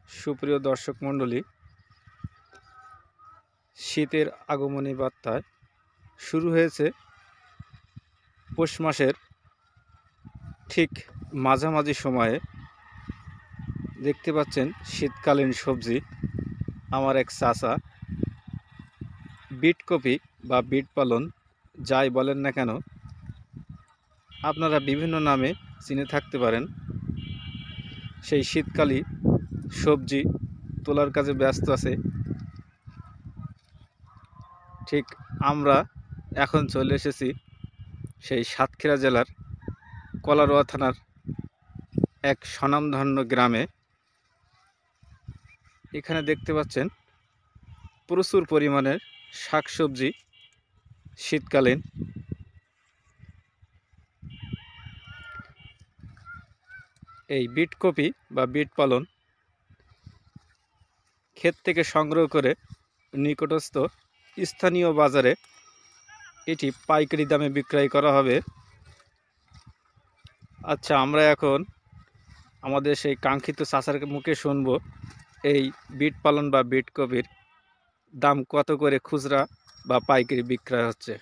সুপ্রিয় দর্শক মণ্ডলী, শীতের আগমনী বার্তায় শুরু হয়েছে পৌষ মাসের ঠিক মাঝামাঝি সময়ে। দেখতে পাচ্ছেন শীতকালীন সবজি। আমার এক চাচা বিট কপি বা বিট পালন যাই বলেন না কেন, আপনারা বিভিন্ন নামে চিনে থাকতে পারেন, সেই শীতকালী সবজি তোলার কাজে ব্যস্ত আছে। ঠিক আমরা এখন চলে এসেছি সেই সাতক্ষীরা জেলার কলারোয়া থানার এক স্বনামধন্য গ্রামে। এখানে দেখতে পাচ্ছেন প্রচুর পরিমাণের শাকসবজি শীতকালীন। এই বিট কপি বা বিট পালন ক্ষেত থেকে সংগ্রহ করে নিকটস্থ স্থানীয় বাজারে এটি পাইকারি দামে বিক্রয় করা হবে। আচ্ছা, আমরা এখন আমাদের সেই কাঙ্ক্ষিত চাচার মুখে শুনবো এই বিট পালন বা বিট কপির দাম কত করে খুচরা বা পাইকারি বিক্রয় হচ্ছে।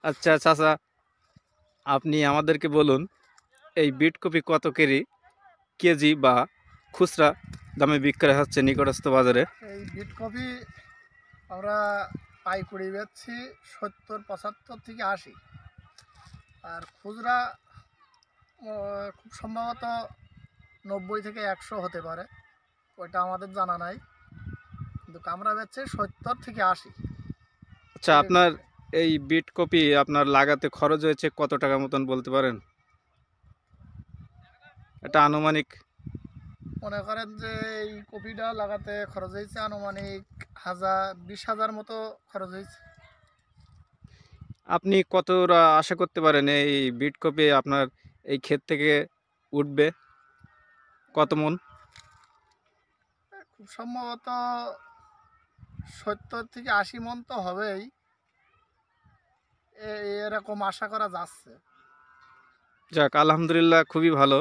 আচ্ছা চাচা, আপনি আমাদেরকে বলুন এই বিট কপি কত কেজি বা খুচরা দামে বিক্রয় হচ্ছে নিকটস্থ বাজারে? এই বিট কপি আমরা পাইকারি বেচছি 70, 75 থেকে 80, আর খুচরা খুব সম্ভবত 90 থেকে 100 হতে পারে, ওইটা আমাদের জানা নাই, কিন্তু আমরা বেচছি 70 থেকে 80। আচ্ছা, আপনার এই বিট কপি আপনার লাগাতে খরচ হয়েছে কত টাকা মতন বলতে পারেন? এটা আনুমানিক মনে করেন যে এই কপিটা লাগাতে খরচ হয়েছে আনুমানিক 20,000 মতো খরচ হয়েছে। আপনি কতটা আশা করতে পারেন এই বিট কপি আপনার এই ক্ষেত থেকে উঠবে? কত মন? খুব সম্ভবত 70 থেকে 80 মন তো হবেই, এরকম আশা করা যাচ্ছে। যাক, আলহামদুলিল্লাহ, খুবই ভালো।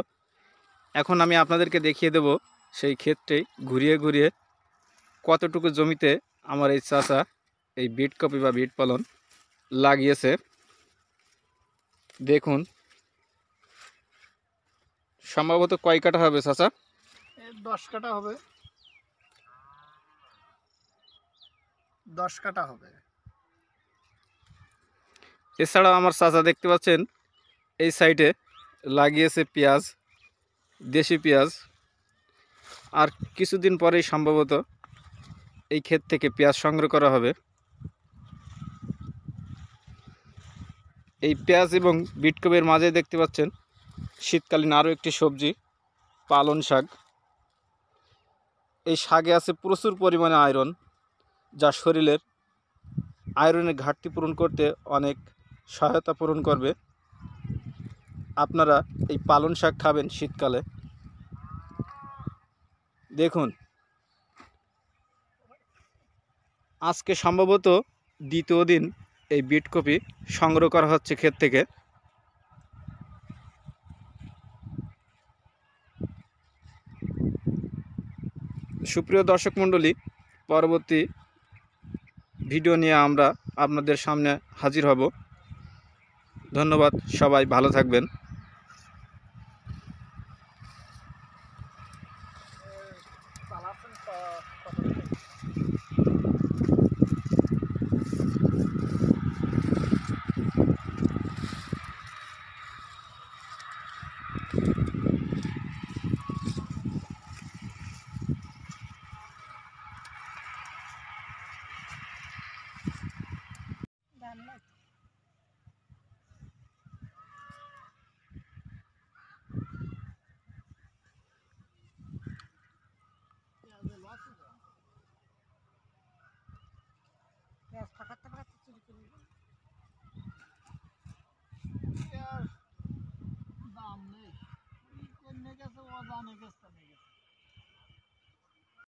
এখন আমি আপনাদেরকে দেখিয়ে দেব সেই ক্ষেতটি ঘুরিয়ে ঘুরিয়ে কতটুকু জমিতে আমার এই চাচা এই বিট কপি বা বিট পালন লাগিয়েছে। দেখুন, সম্ভবত কয় কাঠা হবে চাচা? 10 কাঠা হবে, 10 কাঠা হবে। এছাড়াও আমার চাচা দেখতে পাচ্ছেন এই সাইডে লাগিয়েছে পেঁয়াজ, দেশি পেঁয়াজ। আর কিছুদিন পরেই সম্ভবত এই ক্ষেত থেকে পেঁয়াজ সংগ্রহ করা হবে। এই পেঁয়াজ এবং বিট কপির মাঝে দেখতে পাচ্ছেন শীতকালীন আরও একটি সবজি, পালন শাক। এই শাকে আছে প্রচুর পরিমাণে আয়রন, যা শরীরের আয়রনের ঘাটতি পূরণ করতে অনেক সহায়তা পূরণ করবে। আপনারা এই পালন শাক খাবেন শীতকালে। দেখুন, আজকে সম্ভবত দ্বিতীয় দিন এই বিট কপি সংগ্রহ করা হচ্ছে ক্ষেত থেকে। সুপ্রিয় দর্শক মণ্ডলী, পরবর্তী ভিডিও নিয়ে আমরা আপনাদের সামনে হাজির হব। ধন্যবাদ, সবাই ভালো থাকবেন। দাম নেই, গেছে ও জানে গেছে।